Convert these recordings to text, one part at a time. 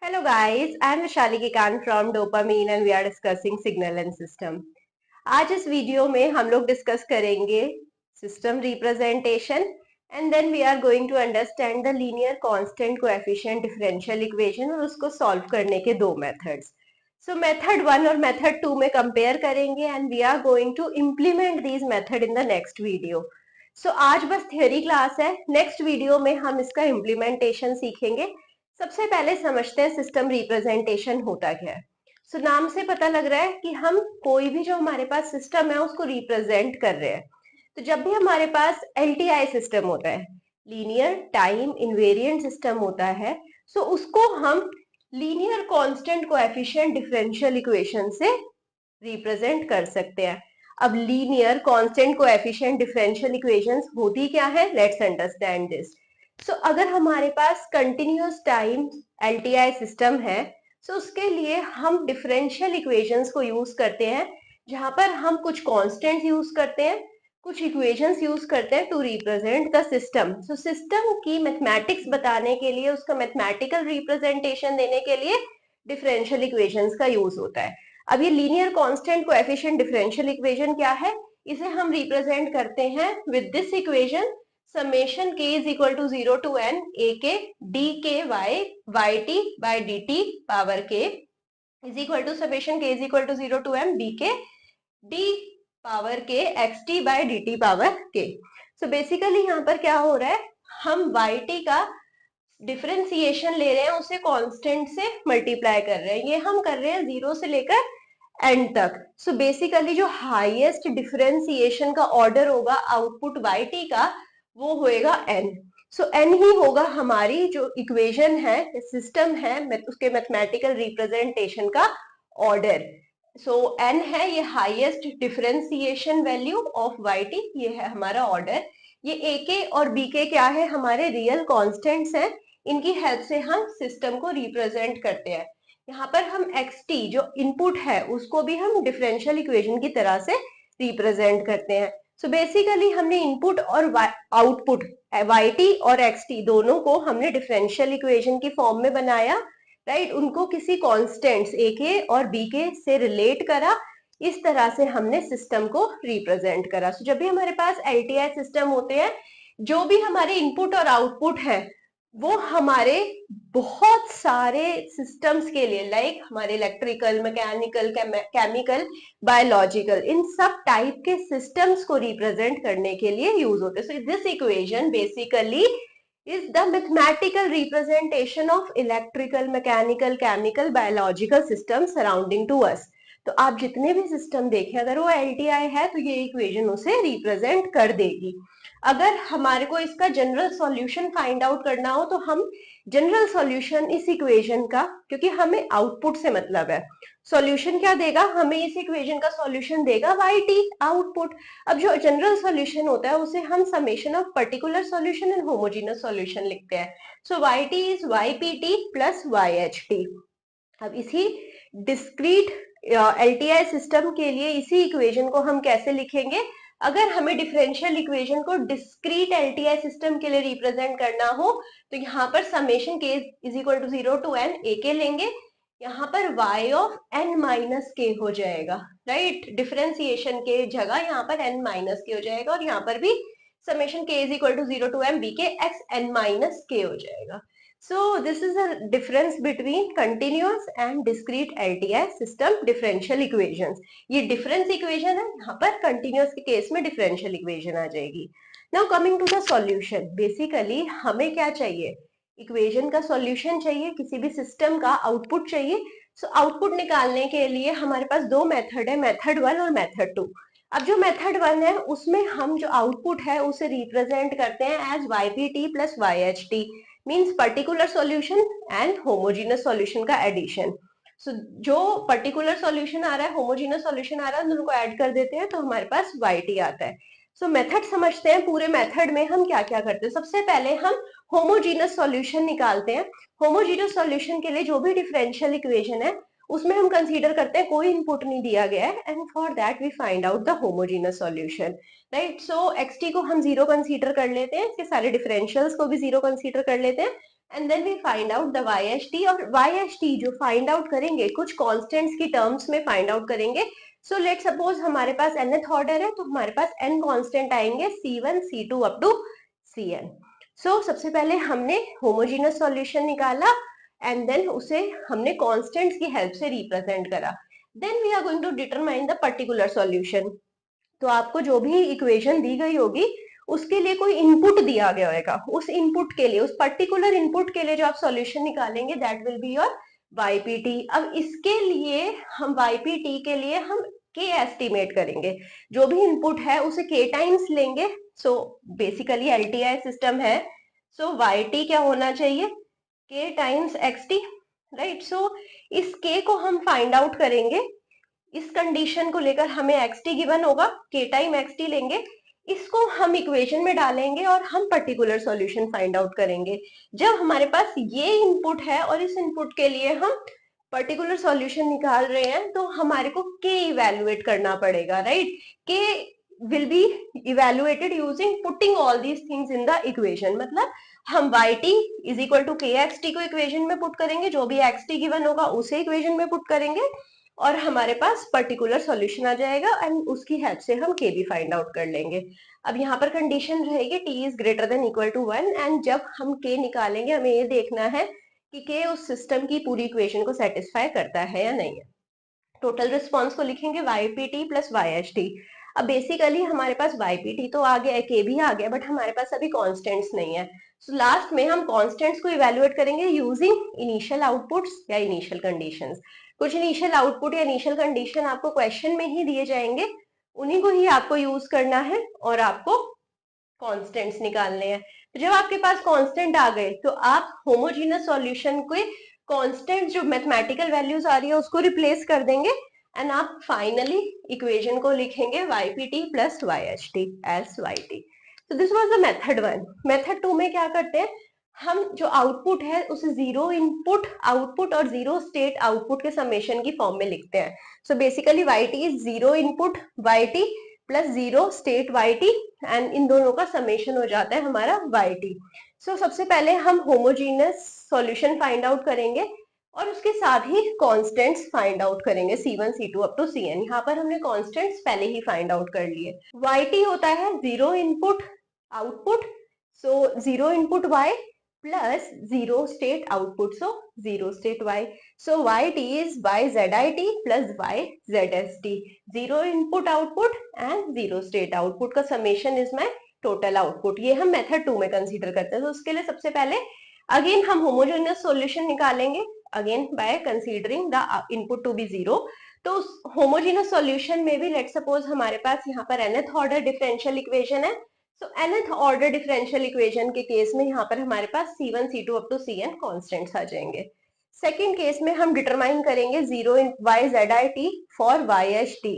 Hello guys, I am Vishali Kikan from Dopamine and we are discussing signal and system. आज इस video में हम लोग discuss करेंगे system representation and then we are going to understand the linear constant coefficient differential equation और उसको solve करने के दो मेथड्स. सो मेथड 1 और मेथड 2 में कंपेयर करेंगे and we are going to implement these method in the next video. So आज बस थियोरी क्लास है, नेक्स्ट वीडियो में हम इसका इम्प्लीमेंटेशन सीखेंगे. सबसे पहले समझते हैं सिस्टम रिप्रेजेंटेशन होता क्या है. सो नाम से पता लग रहा है कि हम कोई भी जो हमारे पास सिस्टम है उसको रिप्रेजेंट कर रहे हैं. तो जब भी हमारे पास एलटीआई सिस्टम होता है, लीनियर टाइम इनवेरिएंट सिस्टम होता है, सो उसको हम linear constant coefficient differential equation से रिप्रेजेंट कर सकते हैं. अब linear constant coefficient differential equations होती क्या है, लेट्स अंडरस्टैंड दिस. सो अगर हमारे पास कंटिन्यूअस टाइम एलटीआई सिस्टम है, सो उसके लिए हम डिफरेंशियल इक्वेशंस को यूज करते हैं, जहां पर हम कुछ कांस्टेंट्स यूज करते हैं, कुछ इक्वेशंस यूज करते हैं to represent the system. So system की मैथमेटिक्स बताने के लिए, उसका मैथमेटिकल रिप्रेजेंटेशन देने के लिए डिफरेंशियल इक्वेशंस का यूज होता है. अब ये linear constant coefficient differential equation क्या है, इसे हम रिप्रेजेंट करते हैं with this equation summation k is equal to 0 to n ak dk y t by dt power k is equal to summation k is equal to 0 to m bk d power k xt by dt power k. so basically यहाँ पर क्या हो रहा है, हम yt का differentiation ले रहे हैं, उसे कांस्टेंट से मल्टीप्लाई कर रहे हैं. ये हम कर रहे हैं जीरो से लेकर एंड तक. सो बेसिकली जो हाईएस्ट डिफरेंशिएशन का ऑर्डर होगा आउटपुट yt का, वो होएगा n. सो n ही होगा हमारी जो इक्वेशन है, सिस्टम है, उसके मैथमेटिकल रिप्रेजेंटेशन का ऑर्डर. सो n है ये highest differentiation value of yt, ये है हमारा ऑर्डर. ये ak और bk क्या है, हमारे रियल कांस्टेंट्स हैं, इनकी हेल्प से हम सिस्टम को रिप्रेजेंट करते हैं. यहाँ पर हम xt जो इनपुट है उसको भी हम डिफरेंशियल इक्वेशन की तरह से रिप्रेजेंट करते हैं. सो बेसिकली हमने इनपुट और आउटपुट yt और xt दोनों को हमने डिफरेंशियल इक्वेशन की फॉर्म में बनाया, राइट. उनको किसी कांस्टेंट्स ak और bk से रिलेट करा, इस तरह से हमने सिस्टम को रिप्रेजेंट करा. सो जब भी हमारे पास एलटीआई सिस्टम होते हैं, जो भी हमारे इनपुट और आउटपुट है वो हमारे बहुत सारे सिस्टम्स के लिए, लाइक हमारे इलेक्ट्रिकल, मैकेनिकल, केमिकल, बायोलॉजिकल, इन सब टाइप के सिस्टम्स को रिप्रेजेंट करने के लिए यूज होते हैं. So this equation basically is the mathematical representation of electrical, mechanical, chemical, biological system surrounding to us. तो आप जितने भी सिस्टम देखें, अगर वो एलटीआई है तो ये इक्वेशन उसे रिप्रेजेंट कर देगी. अगर हमारे को इसका जनरल सॉल्यूशन फाइंड आउट करना हो तो हम जनरल सॉल्यूशन इस इक्वेशन का, क्योंकि हमें आउटपुट से मतलब है, सॉल्यूशन क्या देगा हमें, इस इक्वेशन का सॉल्यूशन देगा yt आउटपुट. अब जो जनरल सॉल्यूशन होता है उसे हम summation of particular solution and homogeneous solution लिखते हैं. सो yt is ypt plus yht. अब इसी डिस्क्रीट एलटीआई सिस्टम के लिए इसी इक्वेशन को हम कैसे लिखेंगे, अगर हमें डिफरेंशियल इक्वेशन को डिस्क्रीट एलटीआई सिस्टम के लिए रिप्रेजेंट करना हो तो यहाँ पर summation k is equal to 0 to n ak लेंगे, यहाँ पर y of n minus k हो जाएगा, राइट. डिफरेंशिएशन के जगह यहाँ पर n माइनस k हो जाएगा और यहाँ पर भी summation k is equal to 0 to m bk x n minus k हो जाएगा. So this is a difference between continuous and discrete LTI system differential equations. ये difference equation है, यहाँ पर continuous के केस में differential equation आ जाएगी. Now coming to the solution. Basically हमें क्या चाहिए, equation का solution चाहिए, किसी भी system का output चाहिए. So output निकालने के लिए हमारे पास दो method है, method 1 और method 2. अब जो method 1 है उसमें हम जो output है उसे represent करते हैं as ypt plus yht. Means particular solution and homogeneous solution का एडिशन. सो जो पर्टिकुलर सॉल्यूशन आ रहा है, होमोजेनस सॉल्यूशन आ रहा है, दोनों को ऐड कर देते हैं तो हमारे पास yt आता है. सो मेथड समझते हैं. पूरे मेथड में हम क्या क्या करते हैं, सबसे पहले हम होमोजेनस सॉल्यूशन निकालते हैं. होमोजेनस सॉल्यूशन के लिए जो भी डिफरेंशियल इक्वेशन है उसमें हम कंसीडर करते हैं कोई इनपुट नहीं दिया गया है, and for that we find out the homogenous solution, right. So xt को हम जीरो कंसीडर कर लेते हैं, इसके सारे डिफरेंशियल्स को भी जीरो कंसीडर कर लेते हैं, and then we find out the Y H T. और वाई एच टी जो फाइंड आउट करेंगे कुछ कॉन्स्टेंट्स की टर्म्स में फाइंड आउट करेंगे। सो लेट सपोज हमारे पास nth ऑर्डर है, तो हमारे पास n कॉन्स्टेंट आएंगे C1 C2 up to Cn। सो सबसे पहले हमने होमोजेनस सॉल्यूशन निकाला एंड देन उसे हमने कॉन्स्टेंट्स की हेल्प से रिप्रेजेंट करा। Then we are going to determine the particular solution. तो आपको जो भी इक्वेशन दी गई होगी उसके लिए कोई इनपुट दिया गया होगा, उस इनपुट के लिए, उस पर्टिकुलर इनपुट के लिए जो आप सॉल्यूशन निकालेंगे that will be your YPT। अब इसके लिए हम YPT के लिए हम K एस्टिमेट करेंगे। जो भी इनपुट है उसे K टाइम्स लेंगे। सो बेसिकली LTI सिस्टम है। सो YT क्या होना चाहिए? K times XT, right. So इस K को हम फाइंड आउट करेंगे। इस कंडीशन को लेकर हमें xt गिवन होगा, k टाइम xt लेंगे, इसको हम इक्वेशन में डालेंगे और हम पर्टिकुलर सॉल्यूशन फाइंड आउट करेंगे। जब हमारे पास ये इनपुट है और इस इनपुट के लिए हम पर्टिकुलर सॉल्यूशन निकाल रहे हैं तो हमारे को k इवेल्युएट करना पड़ेगा, right. k will be evaluated using putting all these things in the equation। मतलब हम yt is equal to kxt को इक्वेशन में पुट करेंगे, जो भी xt गिवन होगा उसे इक्वेशन में पुट करेंगे और हमारे पास पर्टिकुलर सॉल्यूशन आ जाएगा एंड उसकी हेल्प से हम k भी फाइंड आउट कर लेंगे। अब यहाँ पर कंडीशन रहेगी t is greater than equal to 1 and जब हम k निकालेंगे हमें ये देखना है कि k उस सिस्टम की पूरी इक्वेशन को सेटिस्फाई करता है या नहीं है। टोटल रिस्पॉन्स को लिखेंगे YPT प्लस YHT। अब बेसिकली हमारे पास YPT तो आ गया, k भी आ गया, बट हमारे पास अभी कॉन्स्टेंट्स नहीं है। सो लास्ट में हम कॉन्स्टेंट्स को इवेल्युएट करेंगे यूजिंग इनिशियल आउटपुट्स या इनिशियल कंडीशंस। कुछ इनिशियल आउटपुट या इनिशियल कंडीशन आपको क्वेश्चन में ही दिए जाएंगे, उन्हीं को ही आपको यूज करना है और आपको कॉन्स्टेंट्स निकालने हैं। तो जब आपके पास कॉन्स्टेंट आ गए तो आप होमोजीनस सॉल्यूशन के कांस्टेंट जो मैथमेटिकल वैल्यूज आ रही है उसको रिप्लेस कर देंगे एंड आप फाइनली इक्वेशन को लिखेंगे YPT plus YHT S YT। तो this was the method 1। Method 2 में क्या करते हैं, हम जो आउटपुट है उसे जीरो इनपुट आउटपुट और जीरो स्टेट आउटपुट के समेशन की फॉर्म में लिखते हैं। So basically YT is zero input YT plus zero state YT and in दोनों का समेशन हो जाता है हमारा YT। सो सबसे पहले हम होमोजीनस सॉल्यूशन फाइंड आउट करेंगे और उसके साथ ही कांस्टेंट्स फाइंड आउट करेंगे C1 C2 up to Cn। यहाँ पर हमने कांस्टेंट्स पहले ही फाइंड आउट कर लिए। YT होता है zero input output, so zero input Y plus zero state output, so zero state Y। So YT is YZIT plus YZST। Zero input output and zero state output का summation is my total output. ये हम method 2 में consider करते हैं। तो उसके लिए सबसे पहले अगेन हम होमोजेनियस सॉल्यूशन निकालेंगे again by considering the input to be zero. तो उस होमोजेनियस सॉल्यूशन में भी लेट सपोज हमारे पास यहाँ पर nth ऑर्डर डिफरेंशियल इक्वेशन है। So nth order differential equation के केस में यहाँ पर हमारे पास C1 C2 up to Cn constants आ जाएंगे। सेकेंड केस में हम डिटरमाइन करेंगे zero in YZIT for YHT।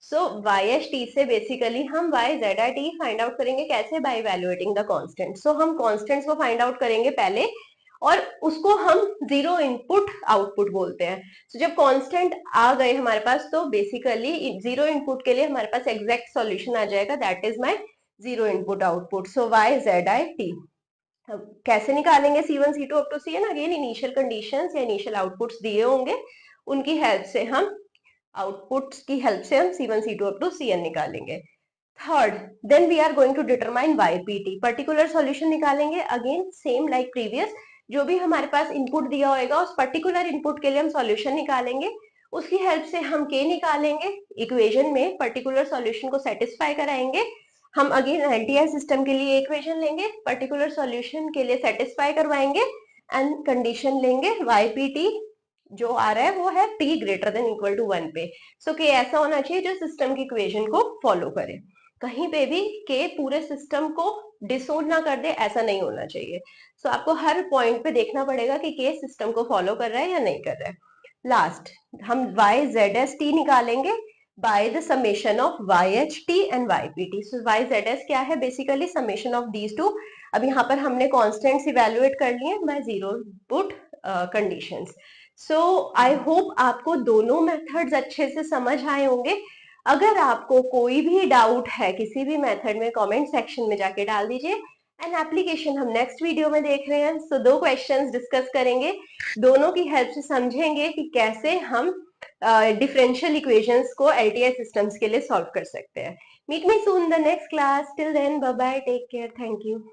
सो YHT से बेसिकली हम YZIT फाइंड आउट करेंगे, कैसे? By evaluating the constant. So हम कांस्टेंट्स को फाइंड आउट करेंगे पहले और उसको हम जीरो इनपुट आउटपुट बोलते हैं। so, जब कांस्टेंट आ गए हमारे पास तो बेसिकली जीरो इनपुट के लिए हमारे पास एग्जैक्ट सॉल्यूशन आ जाएगा, that is my zero input output. So YZIT कैसे निकालेंगे C1 C2 up to Cn? Again initial conditions या इनिशियल आउटपुट्स दिए होंगे, उनकी हेल्प से हम आउटपुट्स की हेल्प से हम C1 C2 up to Cn निकालेंगे। Third, then we are going to determine YPT। Particular solution निकालेंगे अगेन सेम लाइक प्रीवियस। जो भी हमारे पास इनपुट दिया होगा उस पर्टिकुलर इनपुट के लिए हम सॉल्यूशन निकालेंगे, उसकी हेल्प से हम K निकालेंगे, इक्वेशन में पर्टिकुलर सॉल्यूशन को सेटिस्फाई कराएंगे। हम अगेन LTI सिस्टम के लिए इक्वेशन लेंगे, पर्टिकुलर सॉल्यूशन के लिए सेटिस्फाई करवाएंगे एंड कंडीशन लेंगे YPT जो आ रहा है वो है P greater than equal to 1 पे। सो K ऐसा होना चाहिए जो सिस्टम की इक्वेशन को फॉलो करे। कहीं पे भी K पूरे सिस्टम को डिसोन ना कर दे, ऐसा नहीं होना चाहिए। सो आपको हर पॉइंट पे देखना पड़ेगा कि K सिस्टम को फॉलो कर रहा है या नहीं कर रहा है। लास्ट हम YZST निकालेंगे by the summation of YHT and YPT। So YZS क्या है? Basically summation of these two. अब यहाँ पर हमने कॉन्स्टेंट्स इवेल्युएट कर लिए by zero input conditions. So I hope आपको दोनों मेथड्स अच्छे से समझ आए होंगे। अगर आपको कोई भी डाउट है किसी भी मेथड में, कमेंट सेक्शन में जाके डाल दीजिए एंड एप्लीकेशन हम नेक्स्ट वीडियो में देख रहे हैं। सो दो क्वेश्चंस डिस्कस करेंगे, दोनों की हेल्प से समझेंगे कि कैसे हम डिफरेंशियल इक्वेशंस को एलटीआई सिस्टम्स के लिए सॉल्व कर सकते हैं। Meet me soon the next class, till then bye bye, take care, thank you.